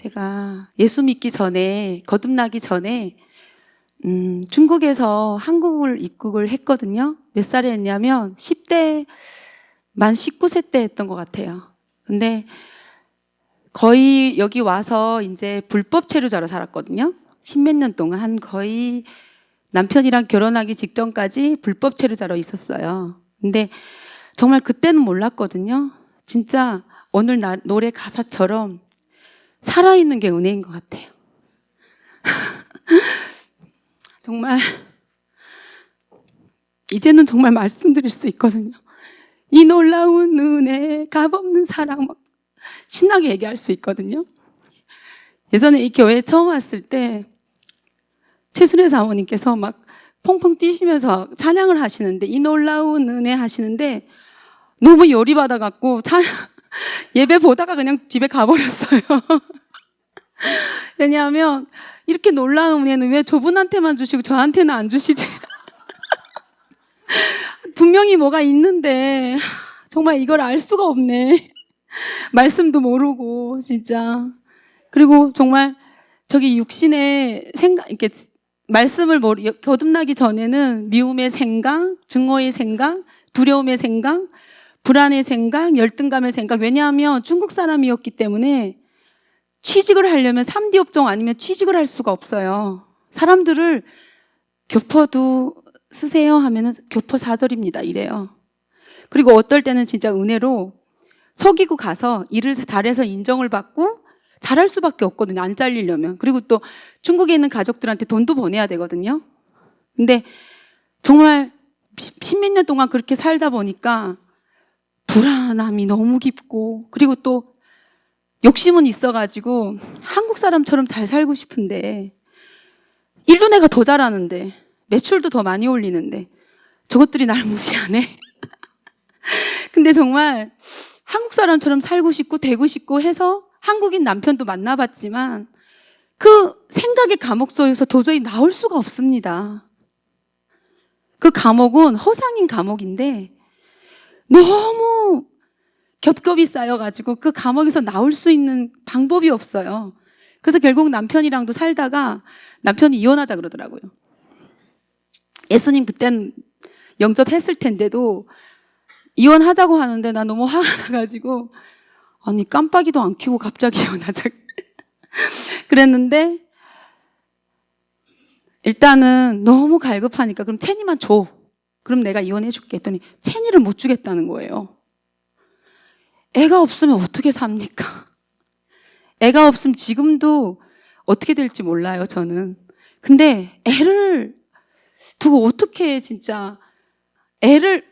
제가 예수 믿기 전에, 거듭나기 전에 중국에서 한국을 입국을 했거든요. 몇 살에 했냐면 10대, 만 19세 때 했던 것 같아요. 근데 거의 여기 와서 이제 불법 체류자로 살았거든요. 십몇 년 동안 한 거의 남편이랑 결혼하기 직전까지 불법 체류자로 있었어요. 근데 정말 그때는 몰랐거든요. 진짜 오늘 노래 가사처럼 살아있는 게 은혜인 것 같아요. 정말 이제는 정말 말씀드릴 수 있거든요. 이 놀라운 은혜, 값없는 사랑 막 신나게 얘기할 수 있거든요. 예전에 이 교회에 처음 왔을 때 최순애 사모님께서 막 펑펑 뛰시면서 찬양을 하시는데, 이 놀라운 은혜 하시는데 너무 열이 받아갖고 예배 보다가 그냥 집에 가버렸어요. 왜냐하면 이렇게 놀라운 은혜는 왜 저분한테만 주시고 저한테는 안 주시지? 분명히 뭐가 있는데 정말 이걸 알 수가 없네. 말씀도 모르고 진짜. 그리고 정말 저기 육신의 생각, 이렇게 말씀을 거듭나기 전에는 미움의 생각, 증오의 생각, 두려움의 생각, 불안의 생각, 열등감의 생각. 왜냐하면 중국 사람이었기 때문에 취직을 하려면 3D 업종 아니면 취직을 할 수가 없어요. 사람들을 교포도 쓰세요 하면은 교포 사절입니다 이래요. 그리고 어떨 때는 진짜 은혜로 속이고 가서 일을 잘해서 인정을 받고 잘할 수밖에 없거든요. 안 잘리려면. 그리고 또 중국에 있는 가족들한테 돈도 보내야 되거든요. 근데 정말 십몇 년 동안 그렇게 살다 보니까 불안함이 너무 깊고, 그리고 또 욕심은 있어가지고 한국 사람처럼 잘 살고 싶은데 일도 내가 더 잘하는데 매출도 더 많이 올리는데 저것들이 날 무시하네. 근데 정말 한국 사람처럼 살고 싶고 되고 싶고 해서 한국인 남편도 만나봤지만 그 생각의 감옥 속에서 도저히 나올 수가 없습니다. 그 감옥은 허상인 감옥인데 너무 겹겹이 쌓여가지고 그 감옥에서 나올 수 있는 방법이 없어요. 그래서 결국 남편이랑도 살다가 남편이 이혼하자 그러더라고요. 예수님 그땐 영접했을 텐데도 이혼하자고 하는데 나 너무 화가 나가지고 아니 깜빡이도 안 켜고 갑자기 이혼하자 그랬는데 일단은 너무 갈급하니까 그럼 채니만 줘. 그럼 내가 이혼해 줄게 했더니 채니를 못 주겠다는 거예요. 애가 없으면 어떻게 삽니까? 애가 없으면 지금도 어떻게 될지 몰라요, 저는. 근데 애를 두고 어떻게 진짜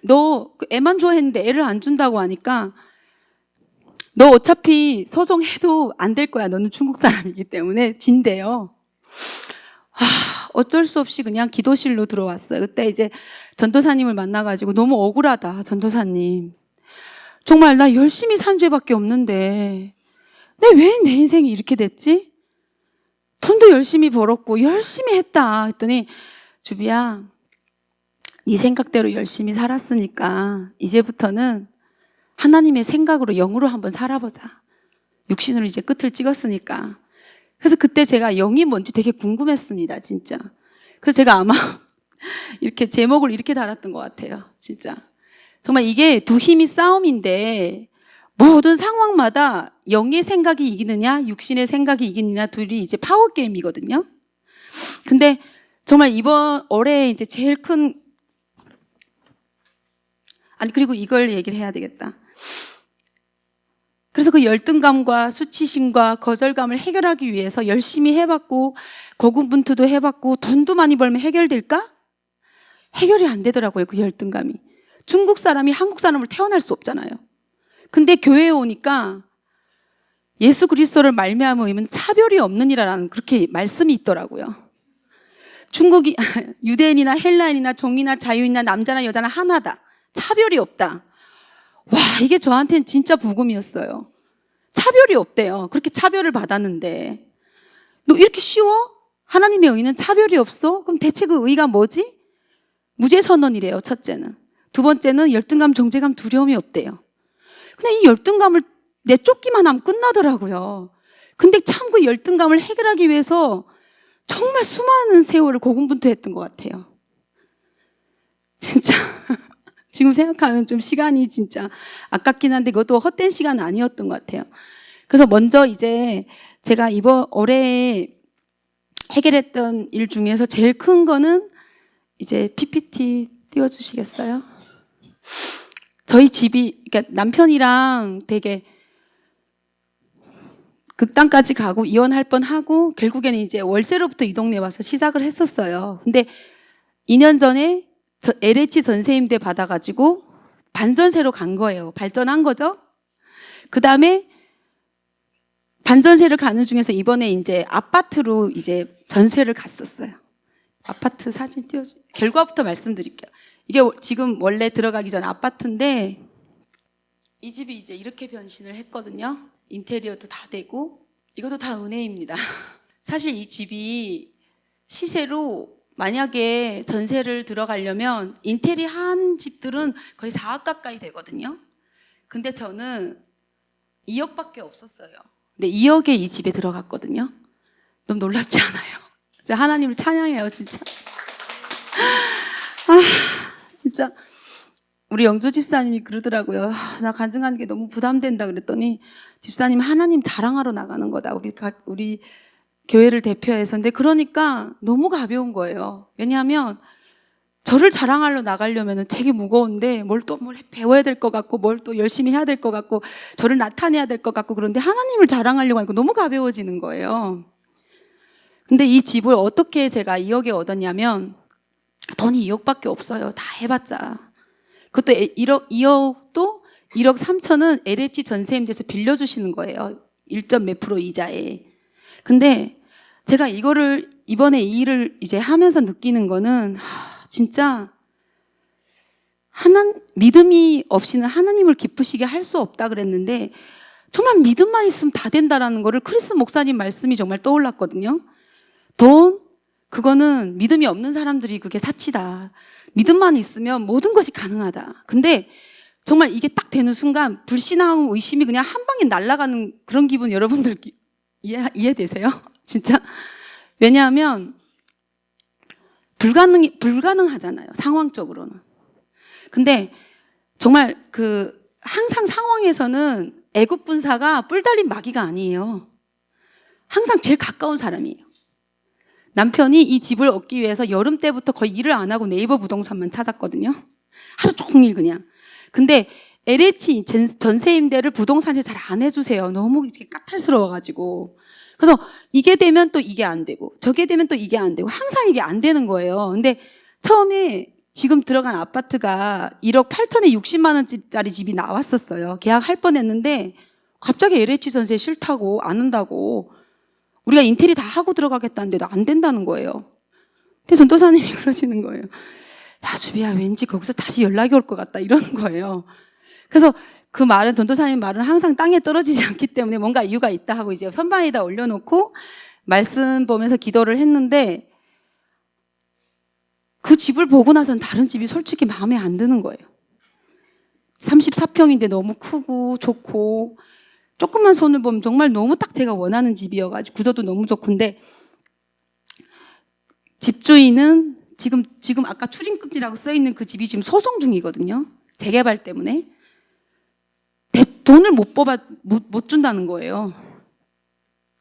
너 애만 좋아했는데 애를 안 준다고 하니까 너 어차피 소송해도 안 될 거야. 너는 중국 사람이기 때문에 진대요. 어쩔 수 없이 그냥 기도실로 들어왔어요. 그때 이제 전도사님을 만나가지고 너무 억울하다, 전도사님. 정말 나 열심히 산 죄밖에 없는데 왜 내 인생이 이렇게 됐지? 돈도 열심히 벌었고 열심히 했다 했더니 주비야, 네 생각대로 열심히 살았으니까 이제부터는 하나님의 생각으로 영으로 한번 살아보자. 육신으로 이제 끝을 찍었으니까. 그래서 그때 제가 영이 뭔지 되게 궁금했습니다, 진짜. 그래서 제가 아마 이렇게 제목을 이렇게 달았던 것 같아요, 진짜. 정말 이게 두 힘이 싸움인데 모든 상황마다 영의 생각이 이기느냐 육신의 생각이 이기느냐 둘이 이제 파워게임이거든요. 근데 정말 이번 올해 이제 제일 큰 그리고 이걸 얘기를 해야 되겠다. 그래서 그 열등감과 수치심과 거절감을 해결하기 위해서 열심히 해봤고 고군분투도 해봤고 돈도 많이 벌면 해결될까? 해결이 안 되더라고요, 그 열등감이. 중국 사람이 한국 사람을 태어날 수 없잖아요. 근데 교회에 오니까 예수 그리스도를 말미암아 의미는 차별이 없느니라라는 그렇게 말씀이 있더라고요. 중국이 유대인이나 헬라인이나 종이나 자유인이나 남자나 여자나 하나다. 차별이 없다. 와, 이게 저한테는 진짜 복음이었어요. 차별이 없대요. 그렇게 차별을 받았는데 너 이렇게 쉬워? 하나님의 의는 차별이 없어? 그럼 대체 그 의가 뭐지? 무죄선언이래요, 첫째는. 두 번째는 열등감, 정죄감, 두려움이 없대요. 근데 이 열등감을 내쫓기만 하면 끝나더라고요. 근데 참 그 열등감을 해결하기 위해서 정말 수많은 세월을 고군분투했던 것 같아요. 진짜 지금 생각하면 좀 시간이 진짜 아깝긴 한데 그것도 헛된 시간 아니었던 것 같아요. 그래서 먼저 이제 제가 이번 올해 해결했던 일 중에서 제일 큰 거는 이제 PPT 띄워주시겠어요? 저희 집이, 그러니까 남편이랑 되게 극단까지 가고 이혼할 뻔하고 결국에는 이제 월세로부터 이 동네에 와서 시작을 했었어요. 근데 2년 전에 LH 전세임대 받아가지고 반전세로 간 거예요. 발전한 거죠. 그 다음에 반전세를 가는 중에서 이번에 이제 아파트로 이제 전세를 갔었어요. 아파트 사진 띄워주세요. 결과부터 말씀드릴게요. 이게 지금 원래 들어가기 전 아파트인데 이 집이 이제 이렇게 변신을 했거든요. 인테리어도 다 되고 이것도 다 은혜입니다. 사실 이 집이 시세로 만약에 전세를 들어가려면 인테리어 한 집들은 거의 4억 가까이 되거든요. 근데 저는 2억밖에 없었어요. 근데 2억에 이 집에 들어갔거든요. 너무 놀랍지 않아요? 하나님을 찬양해요, 진짜. 진짜. 우리 영주 집사님이 그러더라고요. 나 간증하는 게 너무 부담된다 그랬더니 집사님 하나님 자랑하러 나가는 거다. 우리 교회를 대표해서. 근데 그러니까 너무 가벼운 거예요. 왜냐하면 저를 자랑하러 나가려면 되게 무거운데 뭘 배워야 될 것 같고 뭘 또 열심히 해야 될 것 같고 저를 나타내야 될 것 같고 그런데 하나님을 자랑하려고 하니까 너무 가벼워지는 거예요. 근데 이 집을 어떻게 제가 2억에 얻었냐면 돈이 2억밖에 없어요. 다 해봤자. 그것도 2억도 1억 3천은 LH 전세임대에서 빌려주시는 거예요. 1점 몇 프로 이자에. 근데 제가 이번에 이 일을 이제 하면서 느끼는 거는 진짜 믿음이 없이는 하나님을 기쁘시게 할 수 없다 그랬는데 정말 믿음만 있으면 다 된다라는 거를 크리스 목사님 말씀이 정말 떠올랐거든요. 그거는 믿음이 없는 사람들이 그게 사치다. 믿음만 있으면 모든 것이 가능하다. 근데 정말 이게 딱 되는 순간 불신하고 의심이 그냥 한 방에 날아가는 그런 기분 여러분들 이해되세요? 진짜? 왜냐하면 불가능하잖아요. 상황적으로는. 근데 정말 항상 상황에서는 애국 군사가 뿔 달린 마귀가 아니에요. 항상 제일 가까운 사람이에요. 남편이 이 집을 얻기 위해서 여름 때부터 거의 일을 안 하고 네이버 부동산만 찾았거든요. 하루 종일 그냥. 근데 LH 전세 임대를 부동산에 잘 안 해주세요. 너무 까탈스러워가지고. 그래서 이게 되면 또 이게 안 되고 저게 되면 또 이게 안 되고 항상 이게 안 되는 거예요. 근데 처음에 지금 들어간 아파트가 1억 8천에 60만 원짜리 집이 나왔었어요. 계약할 뻔했는데 갑자기 LH 전세 싫다고 안 한다고 우리가 인테리어 다 하고 들어가겠다는데도 안 된다는 거예요. 근데 전도사님이 그러시는 거예요. 야 주비야 왠지 거기서 다시 연락이 올 것 같다 이러는 거예요. 그래서 그 말은 전도사님 말은 항상 땅에 떨어지지 않기 때문에 뭔가 이유가 있다 하고 이제 선반에다 올려놓고 말씀 보면서 기도를 했는데 그 집을 보고 나서는 다른 집이 솔직히 마음에 안 드는 거예요. 34평인데 너무 크고 좋고 조금만 손을 보면 정말 너무 딱 제가 원하는 집이어가지고 구조도 너무 좋은데 집주인은 지금 아까 출입금지라고 써있는 그 집이 지금 소송 중이거든요. 재개발 때문에. 돈을 못 준다는 거예요.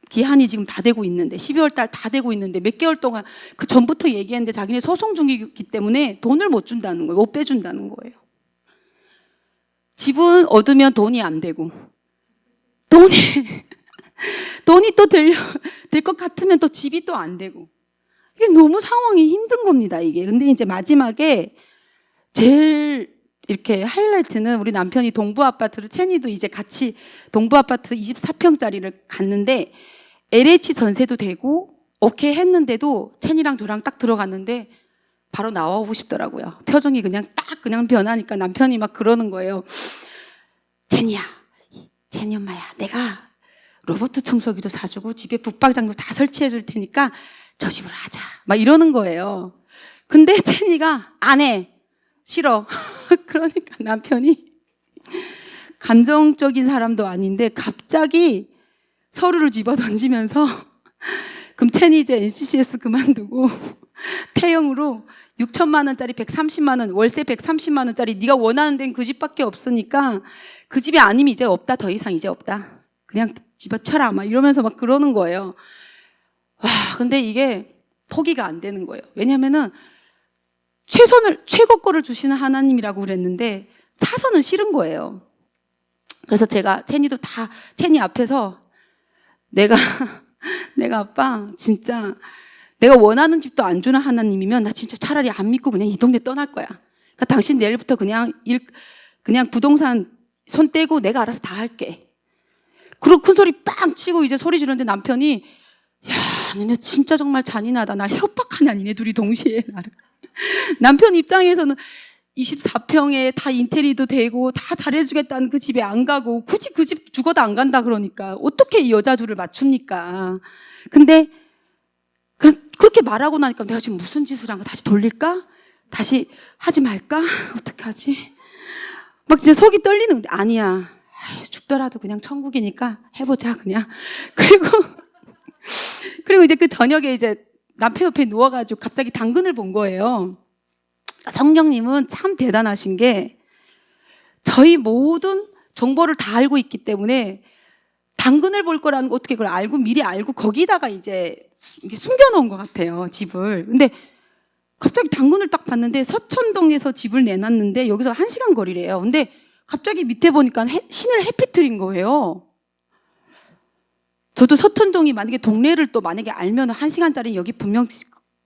기한이 지금 다 되고 있는데 12월 달 다 되고 있는데 몇 개월 동안 그 전부터 얘기했는데 자기네 소송 중이기 때문에 돈을 못 준다는 거예요. 못 빼준다는 거예요. 집은 얻으면 돈이 안 되고 돈이 또 될 것 같으면 또 집이 또 안 되고 이게 너무 상황이 힘든 겁니다. 이게. 근데 이제 마지막에 제일 이렇게 하이라이트는 우리 남편이 동부 아파트를 채니도 이제 같이 동부 아파트 24평짜리를 갔는데 LH 전세도 되고 오케이 했는데도 채니랑 저랑 딱 들어갔는데 바로 나오고 싶더라고요. 표정이 그냥 변하니까 남편이 막 그러는 거예요. 제니 엄마야, 내가 로봇 청소기도 사주고 집에 붙박장도 다 설치해 줄 테니까 저 집으로 하자. 막 이러는 거예요. 근데 제니가 안 해. 싫어. 그러니까 남편이 감정적인 사람도 아닌데 갑자기 서류를 집어 던지면서 그럼 첸이 이제 NCCS 그만두고 태영으로 6천만 원짜리 130만 원, 월세 130만 원짜리 네가 원하는 데는 그 집밖에 없으니까 그 집이 아니면 이제 없다. 더 이상 이제 없다. 그냥 집어쳐라. 막 이러면서 막 그러는 거예요. 와, 근데 이게 포기가 안 되는 거예요. 왜냐면은 최고 거를 주시는 하나님이라고 그랬는데 사서는 싫은 거예요. 그래서 제가 체니 앞에서 내가 아빠 진짜 내가 원하는 집도 안 주는 하나님이면 나 진짜 차라리 안 믿고 그냥 이 동네 떠날 거야. 그러니까 당신 내일부터 그냥 부동산 손 떼고 내가 알아서 다 할게. 그리고 큰 소리 빵 치고 이제 소리 지르는데 남편이 야, 니네 진짜 정말 잔인하다. 날 협박하냐 니네 둘이 동시에 나를. 남편 입장에서는 24평에 다 인테리어도 되고 다 잘해주겠다는 그 집에 안 가고 굳이 그 집 죽어도 안 간다 그러니까 어떻게 이 여자 둘을 맞춥니까? 근데 그렇게 말하고 나니까 내가 지금 무슨 짓을 한 거 다시 돌릴까? 다시 하지 말까? 어떻게 하지? 막 이제 속이 떨리는데 아니야. 죽더라도 그냥 천국이니까 해보자 그냥. 그리고 이제 그 저녁에 이제 남편 옆에 누워가지고 갑자기 당근을 본 거예요. 성령님은 참 대단하신 게 저희 모든 정보를 다 알고 있기 때문에 당근을 볼 거라는 거 어떻게 그걸 알고 미리 알고 거기다가 이제 숨겨놓은 것 같아요, 집을. 근데 갑자기 당근을 딱 봤는데 서천동에서 집을 내놨는데 여기서 1시간 거리래요. 근데 갑자기 밑에 보니까 신을 해피트린 거예요. 저도 서천동이 만약에 동네를 또 만약에 알면 1시간짜리 여기 분명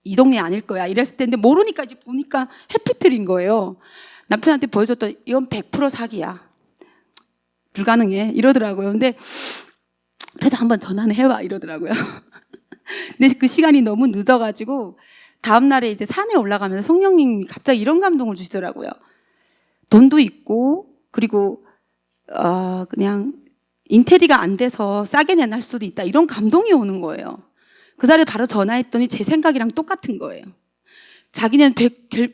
이 동네 아닐 거야 이랬을 텐데 모르니까 이제 보니까 해피트린 거예요. 남편한테 보여줬더니 이건 100% 사기야. 불가능해 이러더라고요. 근데 그래도 한번 전화는 해봐 이러더라고요. 근데 그 시간이 너무 늦어가지고 다음날에 이제 산에 올라가면서 성령님이 갑자기 이런 감동을 주시더라고요. 돈도 있고 그리고 그냥 인테리어가 안 돼서 싸게 내놔 수도 있다 이런 감동이 오는 거예요. 그 자리에 바로 전화했더니 제 생각이랑 똑같은 거예요. 자기는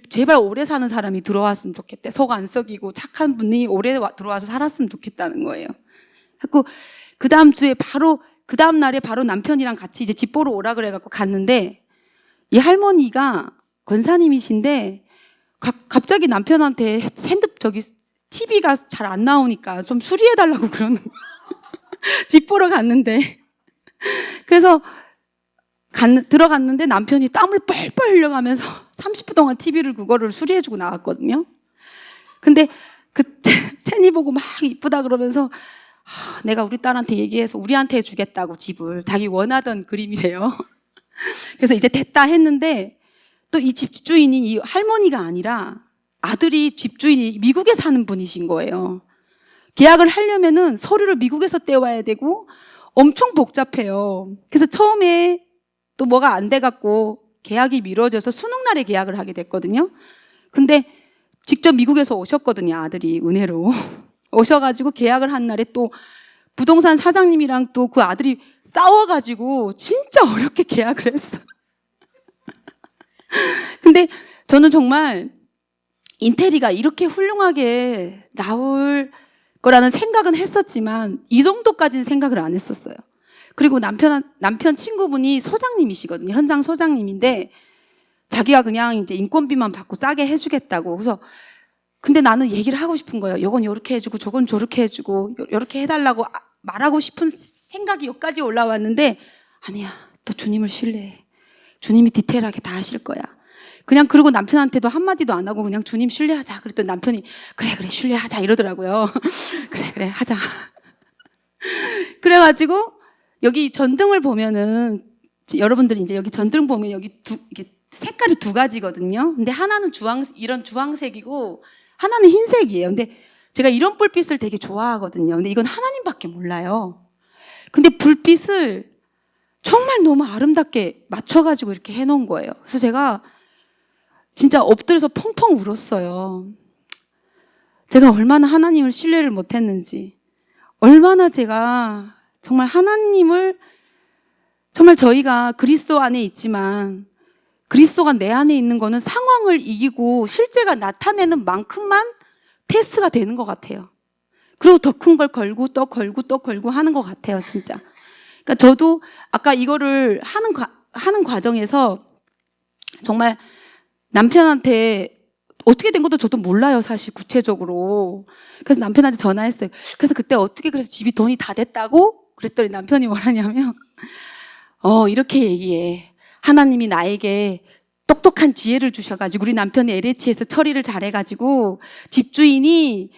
제발 오래 사는 사람이 들어왔으면 좋겠대. 속 안 썩이고 착한 분이 오래 들어와서 살았으면 좋겠다는 거예요. 자꾸 그 다음 날에 바로 남편이랑 같이 이제 집 보러 오라 그래갖고 갔는데 이 할머니가 권사님이신데 갑자기 남편한테 TV가 잘 안 나오니까 좀 수리해달라고 그러는 거예요. 집 보러 갔는데 그래서 들어갔는데 남편이 땀을 뻘뻘 흘려가면서 30분 동안 TV를 그거를 수리해주고 나왔거든요. 근데 그 체니 보고 막 이쁘다 그러면서 내가 우리 딸한테 얘기해서 우리한테 해주겠다고 집을 자기 원하던 그림이래요. 그래서 이제 됐다 했는데 또 이 집주인이 이 할머니가 아니라 아들이 집주인이 미국에 사는 분이신 거예요. 계약을 하려면은 서류를 미국에서 떼와야 되고 엄청 복잡해요. 그래서 처음에 또 뭐가 안 돼갖고 계약이 미뤄져서 수능날에 계약을 하게 됐거든요. 근데 직접 미국에서 오셨거든요, 아들이 은혜로. 오셔가지고 계약을 한 날에 또 부동산 사장님이랑 또 그 아들이 싸워가지고 진짜 어렵게 계약을 했어요. 근데 저는 정말 인테리어가 이렇게 훌륭하게 나올 거라는 생각은 했었지만 이 정도까지는 생각을 안 했었어요. 그리고 남편 친구분이 소장님이시거든요. 현장 소장님인데 자기가 그냥 이제 인건비만 받고 싸게 해주겠다고. 그래서 근데 나는 얘기를 하고 싶은 거예요. 요건 요렇게 해주고 저건 저렇게 해주고 요렇게 해달라고 말하고 싶은 생각이 여기까지 올라왔는데 아니야. 또 주님을 신뢰해. 주님이 디테일하게 다 하실 거야. 그냥 그리고 남편한테도 한마디도 안 하고 그냥 주님 신뢰하자. 그랬더니 남편이 그래 신뢰하자 이러더라고요. 그래 하자. 그래가지고 여기 전등을 보면은 여러분들이 이제 여기 전등 보면 여기 이게 색깔이 2가지거든요. 근데 하나는 이런 주황색이고 하나는 흰색이에요. 근데 제가 이런 불빛을 되게 좋아하거든요. 근데 이건 하나님밖에 몰라요. 근데 불빛을 정말 너무 아름답게 맞춰가지고 이렇게 해놓은 거예요. 그래서 제가 진짜 엎드려서 펑펑 울었어요. 제가 얼마나 하나님을 신뢰를 못했는지, 얼마나 제가 정말 하나님을 정말 저희가 그리스도 안에 있지만 그리스도가 내 안에 있는 거는 상황을 이기고 실제가 나타내는 만큼만 테스트가 되는 것 같아요. 그리고 더 큰 걸 걸고 또 걸고 또 걸고 하는 것 같아요, 진짜. 그러니까 저도 아까 이거를 하는 과정에서 정말 남편한테 어떻게 된 것도 저도 몰라요, 사실 구체적으로. 그래서 남편한테 전화했어요. 그래서 그때 어떻게 그래서 집이 돈이 다 됐다고? 그랬더니 남편이 뭐라냐면 이렇게 얘기해. 하나님이 나에게 똑똑한 지혜를 주셔가지고 우리 남편이 LH에서 처리를 잘해가지고 집주인이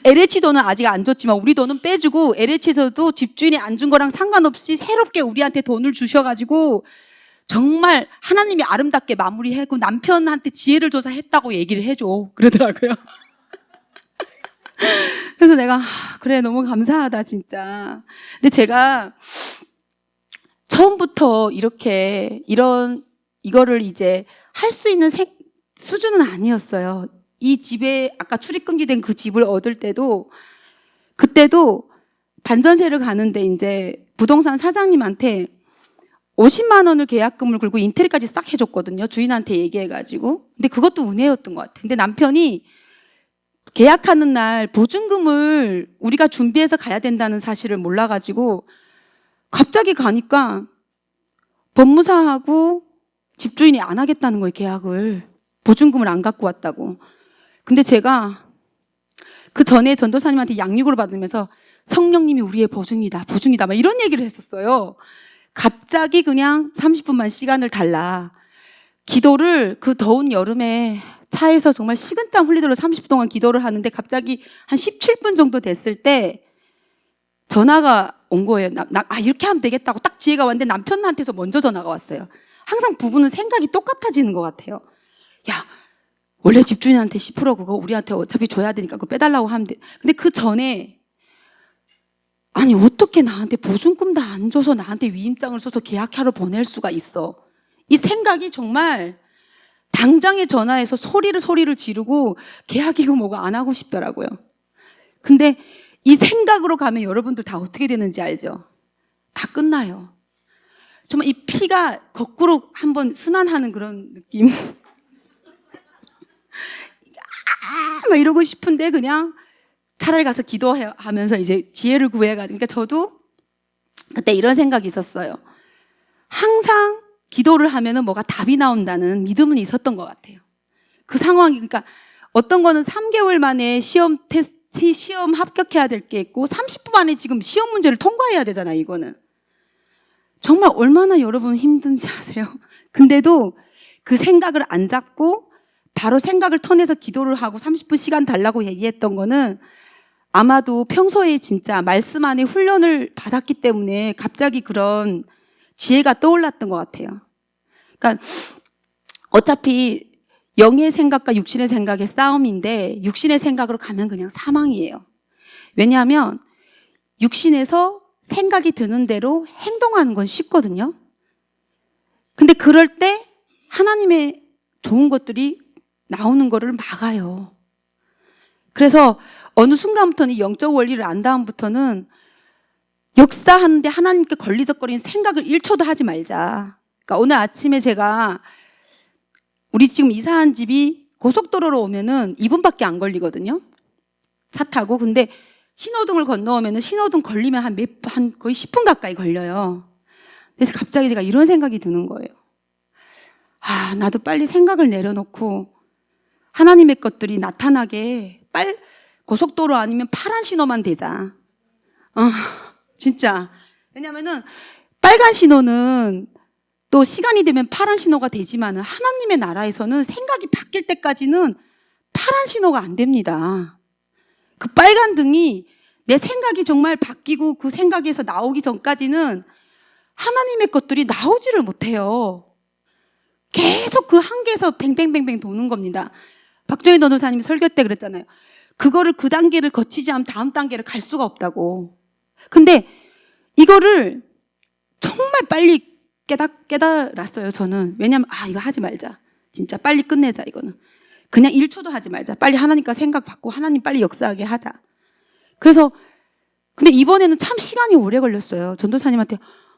LH 돈은 아직 안 줬지만 우리 돈은 빼주고 LH에서도 집주인이 안 준 거랑 상관없이 새롭게 우리한테 돈을 주셔가지고 정말 하나님이 아름답게 마무리하고 남편한테 지혜를 줘서 했다고 얘기를 해줘. 그러더라고요. 그래서 내가 그래 너무 감사하다 진짜. 근데 제가 처음부터 이거를 이제 할 수 있는 수준은 아니었어요. 이 집에 아까 출입금지된 그 집을 얻을 때도 그때도 반전세를 가는데 이제 부동산 사장님한테 50만 원을 계약금을 걸고 인테리어까지 싹 해줬거든요. 주인한테 얘기해가지고. 근데 그것도 은혜였던 것 같아요. 근데 남편이 계약하는 날 보증금을 우리가 준비해서 가야 된다는 사실을 몰라가지고 갑자기 가니까 법무사하고 집주인이 안 하겠다는 거예요, 계약을. 보증금을 안 갖고 왔다고. 근데 제가 그 전에 전도사님한테 양육을 받으면서 성령님이 우리의 보증이다 막 이런 얘기를 했었어요. 갑자기 그냥 30분만 시간을 달라. 기도를 그 더운 여름에 차에서 정말 식은땀 흘리도록 30분 동안 기도를 하는데 갑자기 한 17분 정도 됐을 때 전화가 온 거예요. 이렇게 하면 되겠다고 딱 지혜가 왔는데 남편한테서 먼저 전화가 왔어요. 항상 부부는 생각이 똑같아지는 것 같아요. 야, 원래 집주인한테 10% 그거 우리한테 어차피 줘야 되니까 그거 빼달라고 하면 돼. 근데 그 전에 아니 어떻게 나한테 보증금도 안 줘서 나한테 위임장을 써서 계약하러 보낼 수가 있어. 이 생각이 정말 당장에 전화해서 소리를 지르고 계약이고 뭐가 안 하고 싶더라고요. 근데 이 생각으로 가면 여러분들 다 어떻게 되는지 알죠? 다 끝나요. 정말 이 피가 거꾸로 한번 순환하는 그런 느낌. 막 이러고 싶은데 그냥 차라리 가서 기도하면서 이제 지혜를 구해가지고. 그러니까 저도 그때 이런 생각이 있었어요. 항상 기도를 하면은 뭐가 답이 나온다는 믿음은 있었던 것 같아요. 그 상황이, 그러니까 어떤 거는 3개월 만에 시험 합격해야 될 게 있고 30분 만에 지금 시험 문제를 통과해야 되잖아요, 이거는. 정말 얼마나 여러분 힘든지 아세요? 근데도 그 생각을 안 잡고 바로 생각을 터내서 기도를 하고 30분 시간 달라고 얘기했던 거는 아마도 평소에 진짜 말씀 안에 훈련을 받았기 때문에 갑자기 그런 지혜가 떠올랐던 것 같아요. 그러니까 어차피 영의 생각과 육신의 생각의 싸움인데 육신의 생각으로 가면 그냥 사망이에요. 왜냐하면 육신에서 생각이 드는 대로 행동하는 건 쉽거든요. 근데 그럴 때 하나님의 좋은 것들이 나오는 거를 막아요. 그래서 어느 순간부터는 영적 원리를 안 다음부터는 역사하는데 하나님께 걸리적거리는 생각을 1초도 하지 말자. 그러니까 오늘 아침에 제가 우리 지금 이사한 집이 고속도로로 오면은 2분밖에 안 걸리거든요. 차 타고. 근데 신호등을 건너오면은 신호등 걸리면 한 거의 10분 가까이 걸려요. 그래서 갑자기 제가 이런 생각이 드는 거예요. 나도 빨리 생각을 내려놓고 하나님의 것들이 나타나게 고속도로 아니면 파란 신호만 되자. 진짜. 왜냐면은 빨간 신호는 또 시간이 되면 파란 신호가 되지만 하나님의 나라에서는 생각이 바뀔 때까지는 파란 신호가 안 됩니다. 그 빨간 등이 내 생각이 정말 바뀌고 그 생각에서 나오기 전까지는 하나님의 것들이 나오지를 못해요. 계속 그 한계에서 뱅뱅뱅뱅 도는 겁니다. 박정희 전도사님이 설교 때 그랬잖아요. 그거를 그 단계를 거치지 않으면 다음 단계를 갈 수가 없다고. 근데 이거를 정말 빨리 깨달았어요, 저는. 왜냐면 이거 하지 말자. 진짜 빨리 끝내자, 이거는. 그냥 1초도 하지 말자. 빨리 하나님과 생각 받고 하나님 빨리 역사하게 하자. 그래서 근데 이번에는 참 시간이 오래 걸렸어요. 전도사님한테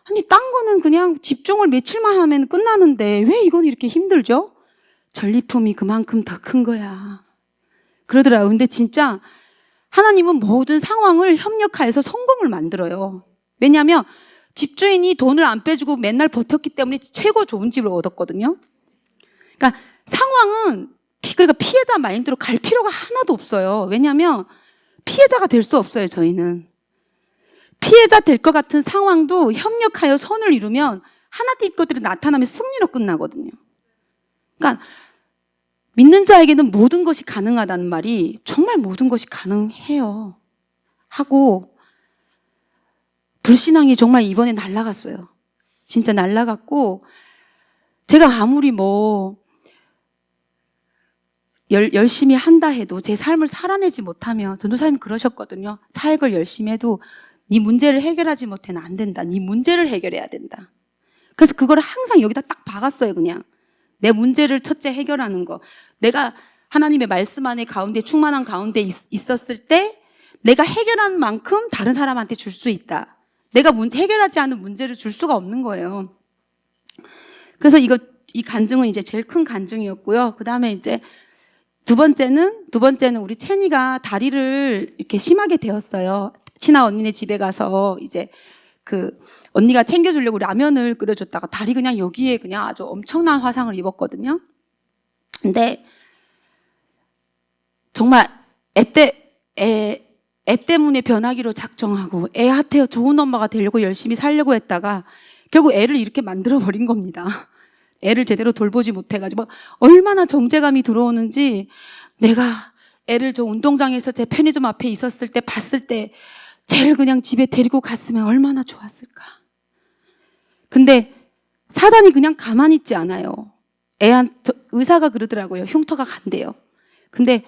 아니 딴 거는 그냥 집중을 며칠만 하면 끝나는데 왜 이건 이렇게 힘들죠? 전리품이 그만큼 더 큰 거야. 그러더라고요. 근데 진짜 하나님은 모든 상황을 협력하여서 성공을 만들어요. 왜냐하면 집주인이 돈을 안 빼주고 맨날 버텼기 때문에 최고 좋은 집을 얻었거든요. 그러니까 상황은 그러니까 피해자 마인드로 갈 필요가 하나도 없어요. 왜냐하면 피해자가 될 수 없어요, 저희는. 피해자 될 것 같은 상황도 협력하여 선을 이루면 하나님 것들이 나타나면 승리로 끝나거든요. 그러니까 믿는 자에게는 모든 것이 가능하다는 말이 정말 모든 것이 가능해요. 하고 불신앙이 정말 이번에 날아갔어요. 진짜 날아갔고 제가 아무리 열심히 한다 해도 제 삶을 살아내지 못하면 전도사님이 그러셨거든요. 사역을 열심히 해도 네 문제를 해결하지 못해는 안 된다. 네 문제를 해결해야 된다. 그래서 그걸 항상 여기다 딱 박았어요. 그냥 내 문제를 첫째 해결하는 거. 내가 하나님의 말씀 안에 가운데 충만한 가운데 있었을 때 내가 해결한 만큼 다른 사람한테 줄 수 있다. 내가 해결하지 않은 문제를 줄 수가 없는 거예요. 그래서 이 간증은 이제 제일 큰 간증이었고요. 그 다음에 이제 두 번째는 우리 채니가 다리를 이렇게 심하게 데웠어요. 친아 언니네 집에 가서 이제 그 언니가 챙겨주려고 라면을 끓여줬다가 다리 그냥 여기에 그냥 아주 엄청난 화상을 입었거든요. 근데 정말 애 때문에 변하기로 작정하고 애한테 좋은 엄마가 되려고 열심히 살려고 했다가 결국 애를 이렇게 만들어버린 겁니다. 애를 제대로 돌보지 못해가지고 얼마나 정죄감이 들어오는지 내가 애를 저 운동장에서 제 편의점 앞에 있었을 때 봤을 때 쟤를 그냥 집에 데리고 갔으면 얼마나 좋았을까. 근데 사단이 그냥 가만히 있지 않아요. 의사가 그러더라고요. 흉터가 간대요. 근데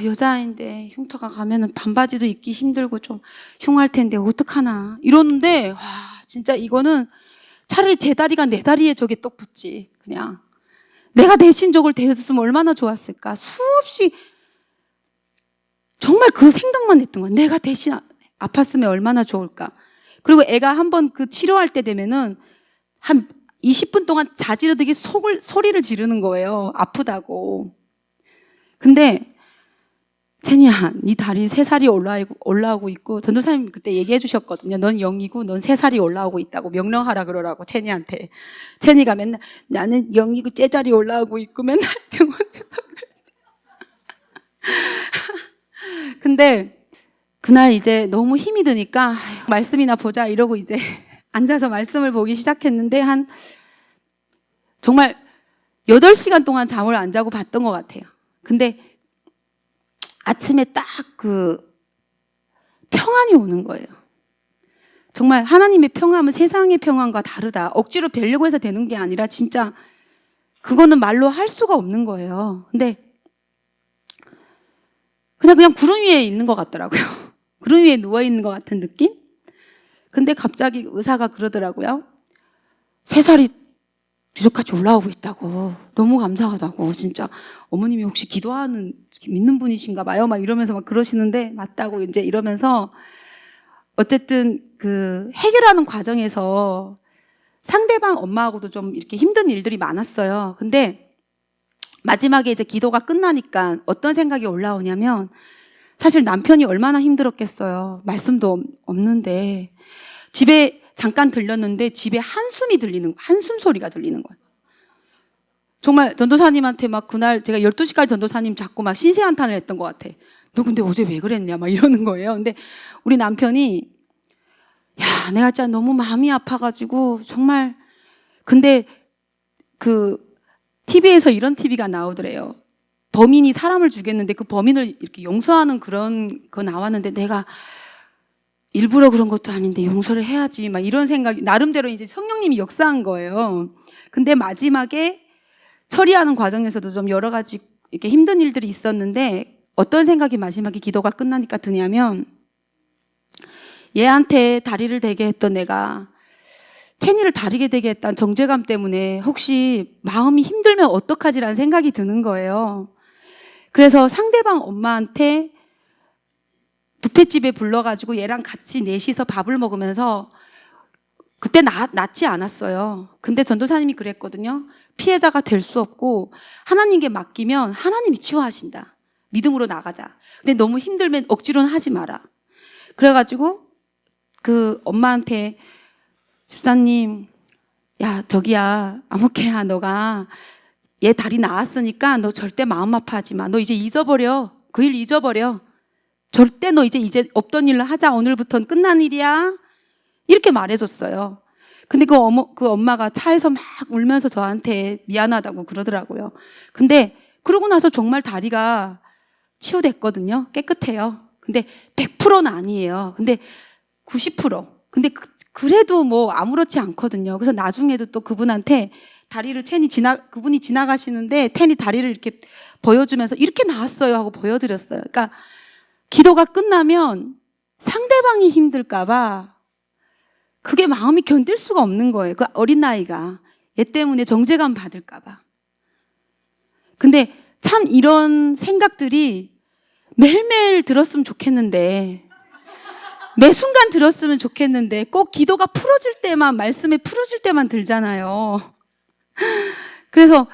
여자아이인데 흉터가 가면은 반바지도 입기 힘들고 좀 흉할 텐데 어떡하나 이러는데 진짜 이거는 차라리 제 다리가 내 다리에 저게 떡 붙지. 그냥 내가 대신 저걸 대줬으면 얼마나 좋았을까. 수없이 정말 그 생각만 했던 거야. 내가 대신 아팠으면 얼마나 좋을까. 그리고 애가 한번 그 치료할 때 되면은 한 20분 동안 자지러지게 소리를 지르는 거예요. 아프다고. 근데 채니야, 네 다리 3살이 올라오고 있고 전도사님 그때 얘기해 주셨거든요. 넌 0이고 넌 3살이 올라오고 있다고 명령하라 그러라고 채니한테. 채니가 맨날 나는 0이고 째자리 올라오고 있고 맨날 병원에서 근데 그날 이제 너무 힘이 드니까 말씀이나 보자 이러고 이제 앉아서 말씀을 보기 시작했는데 한 정말 8시간 동안 잠을 안 자고 봤던 것 같아요. 근데 아침에 딱 그 평안이 오는 거예요. 정말 하나님의 평안은 세상의 평안과 다르다. 억지로 뵈려고 해서 되는 게 아니라 진짜 그거는 말로 할 수가 없는 거예요. 근데 그냥 구름 위에 있는 것 같더라고요. 구름 위에 누워있는 것 같은 느낌? 근데 갑자기 의사가 그러더라고요. 3살이 뒤적같이 올라오고 있다고. 너무 감사하다고. 진짜 어머님이 혹시 기도하는 믿는 분이신가 봐요. 막 이러면서 막 그러시는데 맞다고 이제 이러면서 어쨌든 그 해결하는 과정에서 상대방 엄마하고도 좀 이렇게 힘든 일들이 많았어요. 근데 마지막에 이제 기도가 끝나니까 어떤 생각이 올라오냐면 사실 남편이 얼마나 힘들었겠어요. 말씀도 없는데 집에 잠깐 들렸는데 집에 한숨 소리가 들리는 거예요. 정말 전도사님한테 막 그날 제가 12시까지 전도사님 잡고 막 신세한탄을 했던 것 같아. 너 근데 어제 왜 그랬냐 막 이러는 거예요. 근데 우리 남편이 야, 내가 진짜 너무 마음이 아파가지고 정말 근데 그 TV에서 이런 TV가 나오더래요. 범인이 사람을 죽였는데 그 범인을 이렇게 용서하는 그런 거 나왔는데 내가 일부러 그런 것도 아닌데 용서를 해야지 막 이런 생각이 나름대로 이제 성령님이 역사한 거예요. 근데 마지막에 처리하는 과정에서도 좀 여러 가지 이렇게 힘든 일들이 있었는데 어떤 생각이 마지막에 기도가 끝나니까 드냐면 얘한테 다리를 대게 했던 내가 채니를 다리게 되게 했다는 정죄감 때문에 혹시 마음이 힘들면 어떡하지라는 생각이 드는 거예요. 그래서 상대방 엄마한테 뷔페집에 불러가지고 얘랑 같이 넷이서 밥을 먹으면서 그때 낫지 않았어요. 근데 전도사님이 그랬거든요. 피해자가 될 수 없고 하나님께 맡기면 하나님이 치유하신다. 믿음으로 나가자. 근데 너무 힘들면 억지로는 하지 마라. 그래가지고 그 엄마한테 집사님, 야 저기야 아무개야 너가 얘 다리 나았으니까 너 절대 마음 아파하지 마. 너 이제 잊어버려. 그 일 잊어버려. 절대 너 이제 없던 일로 하자. 오늘부터는 끝난 일이야. 이렇게 말해줬어요. 근데 그 엄마가 차에서 막 울면서 저한테 미안하다고 그러더라고요. 근데 그러고 나서 정말 다리가 치유됐거든요. 깨끗해요. 근데 100%는 아니에요. 근데 90%. 근데 그래도 뭐 아무렇지 않거든요. 그래서 나중에도 또 그분한테 다리를 그분이 지나가시는데 텐이 다리를 이렇게 보여주면서 이렇게 나왔어요 하고 보여드렸어요. 그러니까 기도가 끝나면 상대방이 힘들까봐 그게 마음이 견딜 수가 없는 거예요. 그 어린아이가 얘 때문에 정죄감 받을까봐. 근데 참 이런 생각들이 매일매일 들었으면 좋겠는데, 매 순간 들었으면 좋겠는데 꼭 기도가 풀어질 때만, 말씀에 풀어질 때만 들잖아요. 그래서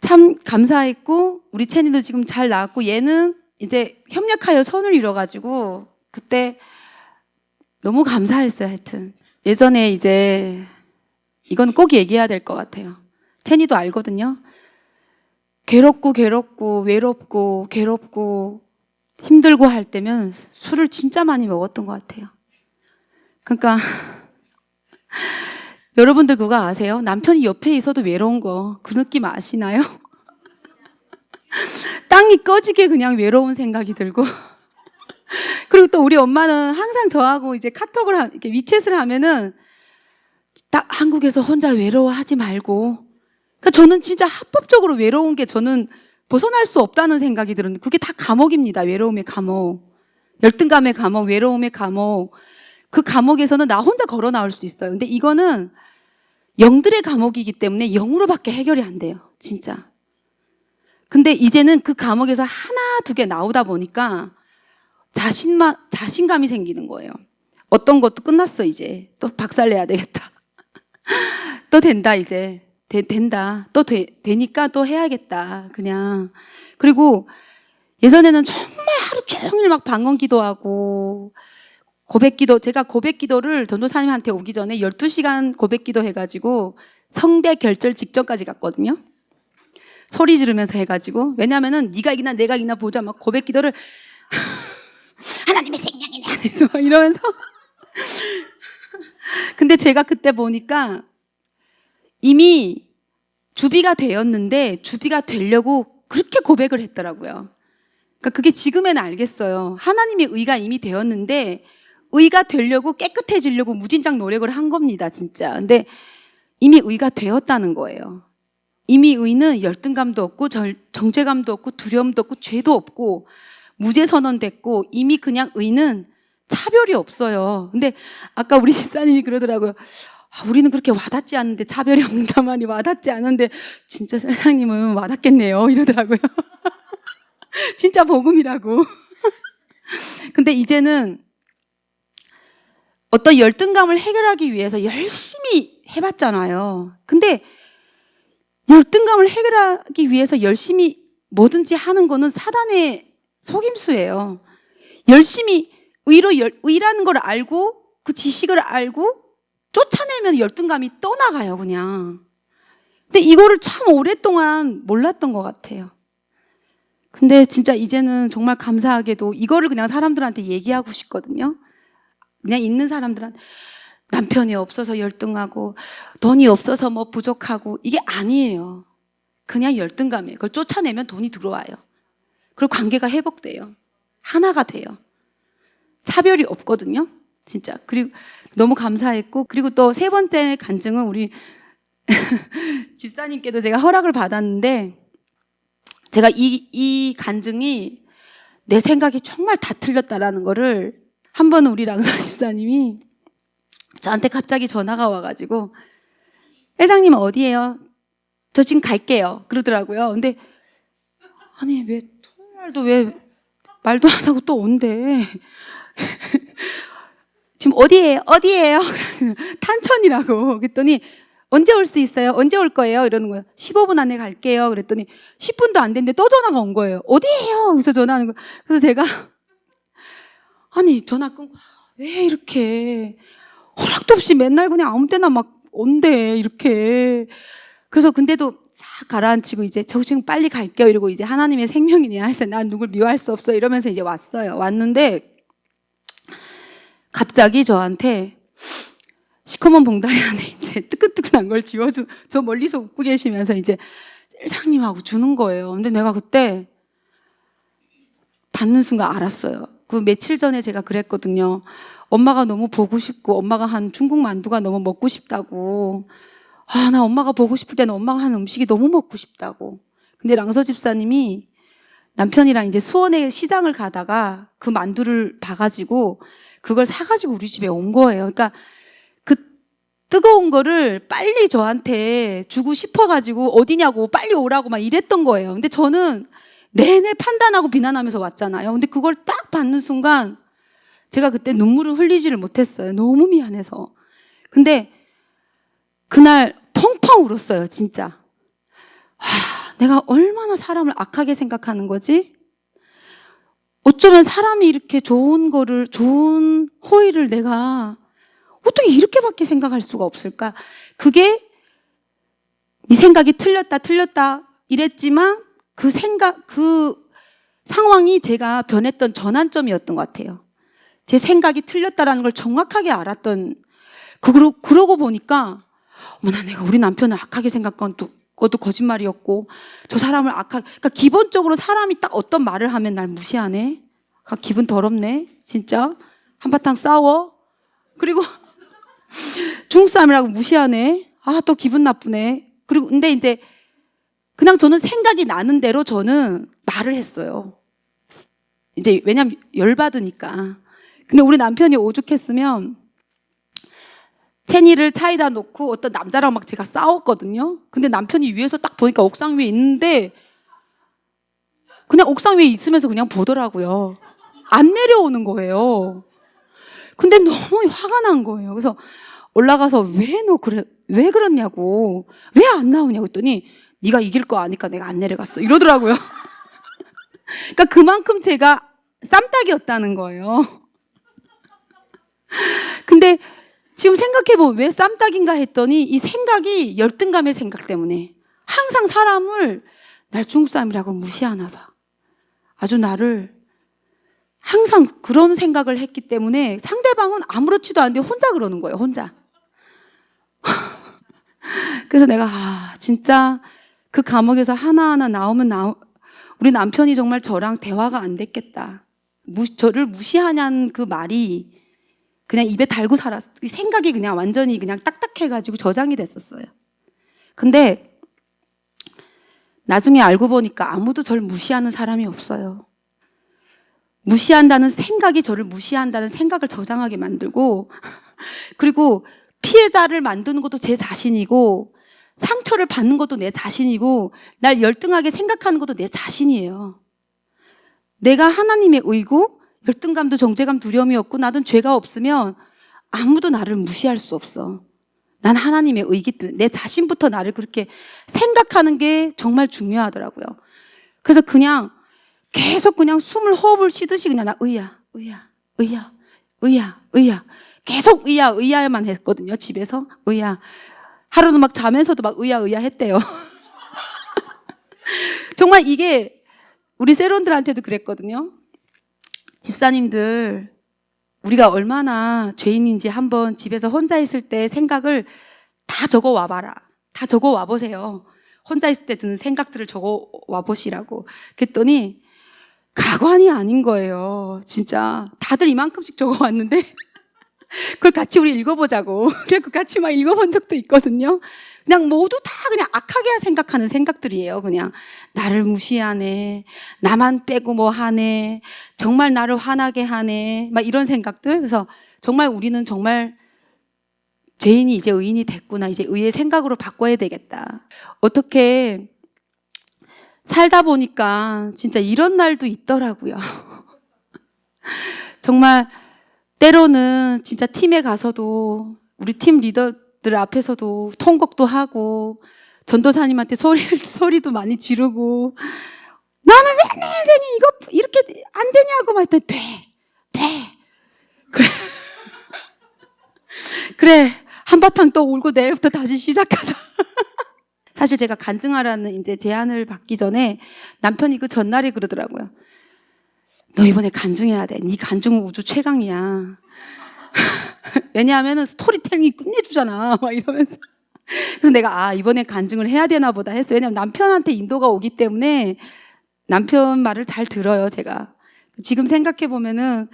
참 감사했고, 우리 채니도 지금 잘 나왔고, 얘는 이제 협력하여 선을 이뤄가지고 그때 너무 감사했어요. 하여튼 예전에 이제 이건 꼭 얘기해야 될 것 같아요. 채니도 알거든요. 괴롭고 외롭고 힘들고 할 때면 술을 진짜 많이 먹었던 것 같아요. 그러니까 여러분들 그거 아세요? 남편이 옆에 있어도 외로운 거 그 느낌 아시나요? 땅이 꺼지게 그냥 외로운 생각이 들고 그리고 또 우리 엄마는 항상 저하고 이제 카톡을 이렇게 위챗을 하면은 딱 한국에서 혼자 외로워하지 말고, 그러니까 저는 진짜 합법적으로 외로운 게 저는 벗어날 수 없다는 생각이 들었는데 그게 다 감옥입니다. 외로움의 감옥, 열등감의 감옥, 외로움의 감옥. 그 감옥에서는 나 혼자 걸어 나올 수 있어요. 근데 이거는 영들의 감옥이기 때문에 영으로밖에 해결이 안 돼요. 진짜. 근데 이제는 그 감옥에서 하나 두 개 나오다 보니까 자신감이 생기는 거예요. 어떤 것도 끝났어, 이제. 또 박살내야 되겠다. 또 된다, 이제. 된다. 또 되니까 또 해야겠다. 그냥. 그리고 예전에는 정말 하루 종일 막 방언 기도하고, 제가 고백 기도를 전도사님한테 오기 전에 12시간 고백 기도 해가지고 성대 결절 직전까지 갔거든요. 소리 지르면서 해가지고. 왜냐면은 네가 이기나 내가 이기나 보자 막 고백 기도를 하나님의 생명이네 이러면서 근데 제가 그때 보니까 이미 주비가 되었는데 주비가 되려고 그렇게 고백을 했더라고요. 그러니까 그게 지금에는 알겠어요. 하나님의 의가 이미 되었는데 의가 되려고 깨끗해지려고 무진장 노력을 한 겁니다, 진짜. 근데 이미 의가 되었다는 거예요. 이미 의는 열등감도 없고 정죄감도 없고 두려움도 없고 죄도 없고 무죄 선언됐고 이미 그냥 의는 차별이 없어요. 근데 아까 우리 집사님이 그러더라고요. 우리는 그렇게 와닿지 않는데, 차별이 없는가만이 와닿지 않은데 진짜 사장님은 와닿겠네요 이러더라고요. 진짜 복음이라고. 근데 이제는 어떤 열등감을 해결하기 위해서 열심히 해봤잖아요. 근데 열등감을 해결하기 위해서 열심히 뭐든지 하는 거는 사단의 속임수예요. 열심히 의라는 걸 알고 그 지식을 알고 쫓아내면 열등감이 떠나가요, 그냥. 근데 이거를 참 오랫동안 몰랐던 것 같아요. 근데 진짜 이제는 정말 감사하게도 이거를 그냥 사람들한테 얘기하고 싶거든요. 그냥 있는 사람들한테 남편이 없어서 열등하고 돈이 없어서 뭐 부족하고 이게 아니에요. 그냥 열등감이에요. 그걸 쫓아내면 돈이 들어와요. 그리고 관계가 회복돼요. 하나가 돼요. 차별이 없거든요. 진짜. 그리고 너무 감사했고, 그리고 또 세 번째 간증은 우리 집사님께도 제가 허락을 받았는데, 제가 이 간증이 내 생각이 정말 다 틀렸다라는 거를 한 번은 우리 랑사 집사님이 저한테 갑자기 전화가 와가지고, 회장님 어디에요? 저 지금 갈게요. 그러더라고요. 근데 아니 왜 토요일날도 왜 말도 안 하고 또 온대. 지금 어디에요? 탄천이라고. 그랬더니 언제 올 수 있어요? 언제 올 거예요? 이러는 거예요. 15분 안에 갈게요. 그랬더니 10분도 안 됐는데 또 전화가 온 거예요. 어디에요? 그래서 전화하는 거예요. 그래서 제가 아니 전화 끊고 왜 이렇게 허락도 없이 맨날 그냥 아무 때나 막 온대 이렇게. 그래서 근데도 싹 가라앉히고 이제 저 지금 빨리 갈게요 이러고 이제 하나님의 생명이냐 해서 난 누굴 미워할 수 없어 이러면서 이제 왔어요. 왔는데 갑자기 저한테 시커먼 봉다리 안에 이제 뜨끈뜨끈한 걸 쥐어주, 저 멀리서 웃고 계시면서 이제 셀장님하고 주는 거예요. 근데 내가 그때 받는 순간 알았어요. 그 며칠 전에 제가 그랬거든요. 엄마가 너무 보고 싶고 엄마가 한 중국 만두가 너무 먹고 싶다고. 아, 나 엄마가 보고 싶을 때는 엄마가 한 음식이 너무 먹고 싶다고. 근데 랑서 집사님이 남편이랑 이제 수원에 시장을 가다가 그 만두를 봐가지고 그걸 사가지고 우리 집에 온 거예요. 그러니까 그 뜨거운 거를 빨리 저한테 주고 싶어가지고 어디냐고 빨리 오라고 막 이랬던 거예요. 근데 저는 내내 판단하고 비난하면서 왔잖아요. 근데 그걸 딱 받는 순간 제가 그때 눈물을 흘리지를 못했어요. 너무 미안해서. 근데 그날 펑펑 울었어요, 진짜. 내가 얼마나 사람을 악하게 생각하는 거지? 어쩌면 사람이 이렇게 좋은 거를, 좋은 호의를 내가 어떻게 이렇게밖에 생각할 수가 없을까? 그게 네 생각이 틀렸다 이랬지만 그 생각, 그 상황이 제가 변했던 전환점이었던 것 같아요. 제 생각이 틀렸다라는 걸 정확하게 알았던, 그러고 보니까 어머나 내가 우리 남편을 악하게 생각한 것도 거짓말이었고 저 사람을 그러니까 기본적으로 사람이 딱 어떤 말을 하면 날 무시하네. 기분 더럽네. 진짜 한바탕 싸워. 그리고 중국 사람이라고 무시하네. 아, 또 기분 나쁘네. 그리고 근데 이제 그냥 저는 생각이 나는 대로 저는 말을 했어요. 이제 왜냐면 열받으니까. 근데 우리 남편이 오죽했으면 채니를 차에다 놓고 어떤 남자랑 막 제가 싸웠거든요. 근데 남편이 위에서 딱 보니까 옥상 위에 있는데 그냥 옥상 위에 있으면서 그냥 보더라고요. 안 내려오는 거예요. 근데 너무 화가 난 거예요. 그래서 올라가서 왜 그러냐고, 왜 안 나오냐고 했더니 네가 이길 거 아니까 내가 안 내려갔어 이러더라고요. 그러니까 그만큼 제가 쌈딱이었다는 거예요. 근데 지금 생각해보면 왜 쌈딱인가 했더니 이 생각이 열등감의 생각 때문에 항상 사람을 날 중국 사람이라고 무시하나 봐. 아주 나를 항상 그런 생각을 했기 때문에 상대방은 아무렇지도 않은데 혼자 그러는 거예요. 혼자. 그래서 내가 진짜 그 감옥에서 하나하나 나오면 우리 남편이 정말 저랑 대화가 안 됐겠다. 저를 무시하냐는 그 말이 그냥 입에 달고 생각이 그냥 완전히 그냥 딱딱해가지고 저장이 됐었어요. 근데 나중에 알고 보니까 아무도 저를 무시하는 사람이 없어요. 무시한다는 생각이 저를 무시한다는 생각을 저장하게 만들고 그리고 피해자를 만드는 것도 제 자신이고 상처를 받는 것도 내 자신이고 날 열등하게 생각하는 것도 내 자신이에요. 내가 하나님의 의고 열등감도 정죄감 두려움이 없고 나는 죄가 없으면 아무도 나를 무시할 수 없어. 난 하나님의 의기 때문에 내 자신부터 나를 그렇게 생각하는 게 정말 중요하더라고요. 그래서 그냥 계속 그냥 호흡을 쉬듯이 그냥 나 의야 계속 의야만 했거든요. 집에서 의야. 하루는 막 자면서도 막 의야 했대요. 정말 이게 우리 세론들한테도 그랬거든요. 집사님들 우리가 얼마나 죄인인지 한번 집에서 혼자 있을 때 생각을 다 적어 와봐라. 다 적어 와보세요. 혼자 있을 때 드는 생각들을 적어 와보시라고. 그랬더니 가관이 아닌 거예요. 진짜 다들 이만큼씩 적어 왔는데 그걸 같이 우리 읽어보자고. 그래서 같이 막 읽어본 적도 있거든요. 그냥 모두 다 그냥 악하게 생각하는 생각들이에요. 그냥 나를 무시하네, 나만 빼고 뭐 하네, 정말 나를 화나게 하네, 막 이런 생각들. 그래서 정말 우리는 정말 죄인이 이제 의인이 됐구나. 이제 의의 생각으로 바꿔야 되겠다. 어떻게 살다 보니까 진짜 이런 날도 있더라고요. 정말 때로는 진짜 팀에 가서도 우리 팀 리더들 앞에서도 통곡도 하고 전도사님한테 소리도 많이 지르고 나는 왜 내 인생이 이거 이렇게 안 되냐고 막 했더니 돼. 그래. 그래, 한바탕 또 울고 내일부터 다시 시작하자. 사실 제가 간증하라는 이제 제안을 받기 전에 남편이 그 전날에 그러더라고요. 너 이번에 간증해야 돼. 네 간증은 우주 최강이야. 왜냐하면 스토리텔링이 끝내주잖아. 막 이러면서. 그래서 내가 이번에 간증을 해야 되나 보다 했어요. 왜냐하면 남편한테 인도가 오기 때문에 남편 말을 잘 들어요, 제가. 지금 생각해보면은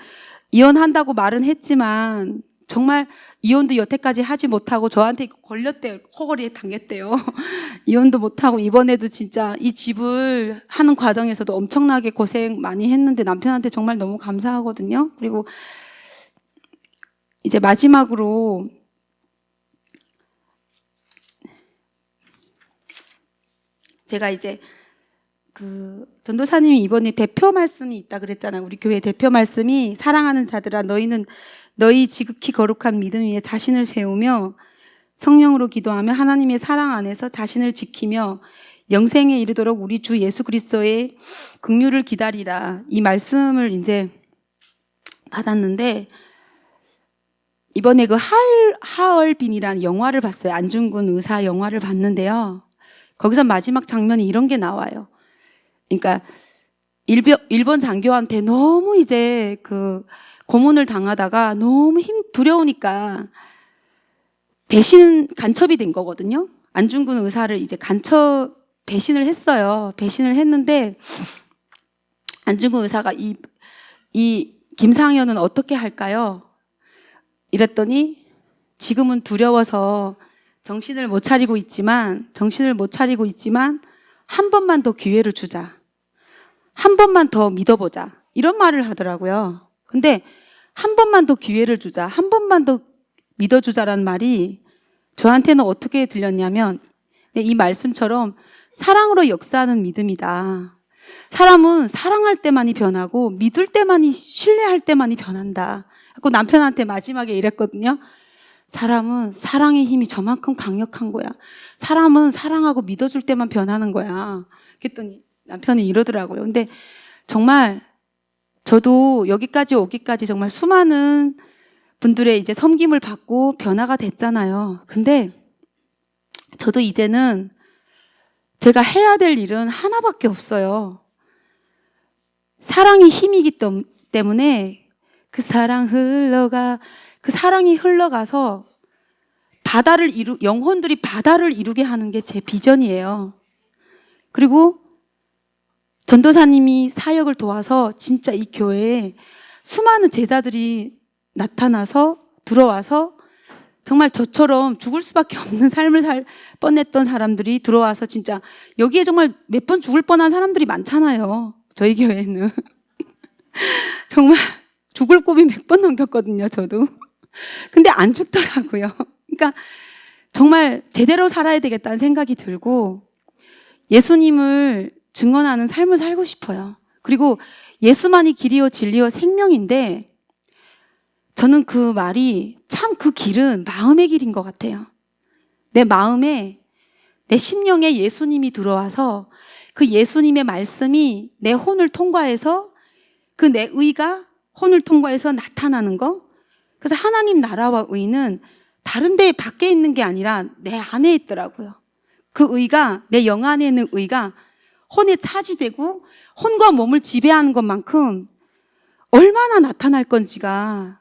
이혼한다고 말은 했지만 정말 이혼도 여태까지 하지 못하고 저한테 걸렸대요. 코걸이에 당했대요. 이혼도 못하고 이번에도 진짜 이 집을 하는 과정에서도 엄청나게 고생 많이 했는데 남편한테 정말 너무 감사하거든요. 그리고 이제 마지막으로 제가 이제 전도사님이 이번에 대표 말씀이 있다 그랬잖아요. 우리 교회 대표 말씀이 사랑하는 자들아 너희는 너희 지극히 거룩한 믿음 위에 자신을 세우며 성령으로 기도하며 하나님의 사랑 안에서 자신을 지키며 영생에 이르도록 우리 주 예수 그리스도의 긍휼을 기다리라. 이 말씀을 이제 받았는데 이번에 그 하얼빈이라는 영화를 봤어요. 안중근 의사 영화를 봤는데요. 거기서 마지막 장면이 이런 게 나와요. 그러니까 일본 장교한테 너무 이제 그 고문을 당하다가 너무 두려우니까 간첩이 된 거거든요. 안중근 의사를 이제 배신을 했어요. 배신을 했는데 안중근 의사가 이 김상현은 어떻게 할까요? 이랬더니 지금은 두려워서 정신을 못 차리고 있지만 한 번만 더 기회를 주자. 한 번만 더 믿어보자. 이런 말을 하더라고요. 근데 한 번만 더 기회를 주자. 한 번만 더 믿어주자라는 말이 저한테는 어떻게 들렸냐면 이 말씀처럼 사랑으로 역사하는 믿음이다. 사람은 사랑할 때만이 변하고 믿을 때만이 신뢰할 때만이 변한다. 그래서 남편한테 마지막에 이랬거든요. 사람은 사랑의 힘이 저만큼 강력한 거야. 사람은 사랑하고 믿어줄 때만 변하는 거야. 그랬더니 남편이 이러더라고요. 근데 정말 저도 여기까지 오기까지 정말 수많은 분들의 이제 섬김을 받고 변화가 됐잖아요. 근데 저도 이제는 제가 해야 될 일은 하나밖에 없어요. 사랑이 힘이기 때문에 그 사랑이 흘러가서 영혼들이 바다를 이루게 하는 게 제 비전이에요. 그리고 전도사님이 사역을 도와서 진짜 이 교회에 수많은 제자들이 들어와서 정말 저처럼 죽을 수밖에 없는 삶을 살 뻔했던 사람들이 들어와서 진짜 여기에 정말 몇 번 죽을 뻔한 사람들이 많잖아요. 저희 교회는. 정말 죽을 고비 몇 번 넘겼거든요, 저도. 근데 안 죽더라고요. 그러니까 정말 제대로 살아야 되겠다는 생각이 들고 예수님을 증언하는 삶을 살고 싶어요. 그리고 예수만이 길이요 진리요 생명인데 저는 그 말이 참 그 길은 마음의 길인 것 같아요. 내 마음에 내 심령에 예수님이 들어와서 그 예수님의 말씀이 내 혼을 통과해서 그 내 의가 혼을 통과해서 나타나는 거. 그래서 하나님 나라와 의는 다른 데 밖에 있는 게 아니라 내 안에 있더라고요. 그 의가 내 영 안에 있는 의가 혼에 차지되고 혼과 몸을 지배하는 것만큼 얼마나 나타날 건지가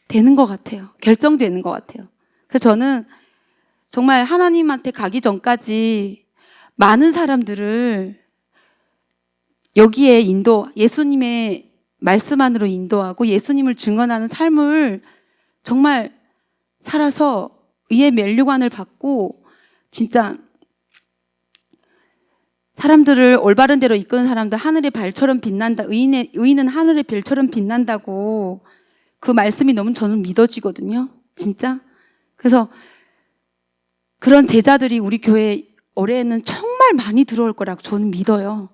되는 것 같아요. 결정되는 것 같아요. 그래서 저는 정말 하나님한테 가기 전까지 많은 사람들을 여기에 예수님의 말씀 안으로 인도하고 예수님을 증언하는 삶을 정말 살아서 의의 면류관을 받고 진짜 사람들을 올바른 대로 이끄는 사람들 하늘의 발처럼 빛난다. 의인은 하늘의 별처럼 빛난다고 그 말씀이 너무 저는 믿어지거든요. 진짜. 그래서 그런 제자들이 우리 교회 올해에는 정말 많이 들어올 거라고 저는 믿어요.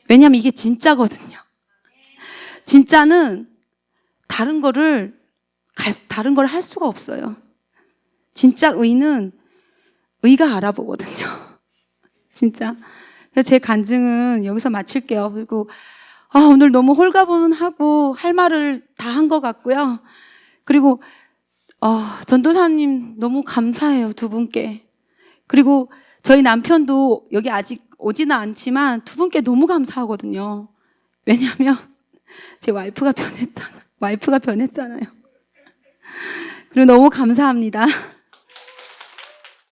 왜냐하면 이게 진짜거든요. 진짜는 다른 걸 할 수가 없어요. 진짜 의는 의가 알아보거든요. 진짜. 그래서 제 간증은 여기서 마칠게요. 그리고 오늘 너무 홀가분하고 할 말을 다 한 것 같고요. 그리고 전도사님 너무 감사해요, 두 분께. 그리고 저희 남편도 여기 아직 오지는 않지만 두 분께 너무 감사하거든요. 왜냐하면 제 와이프가 변했잖아요. 그리고 너무 감사합니다.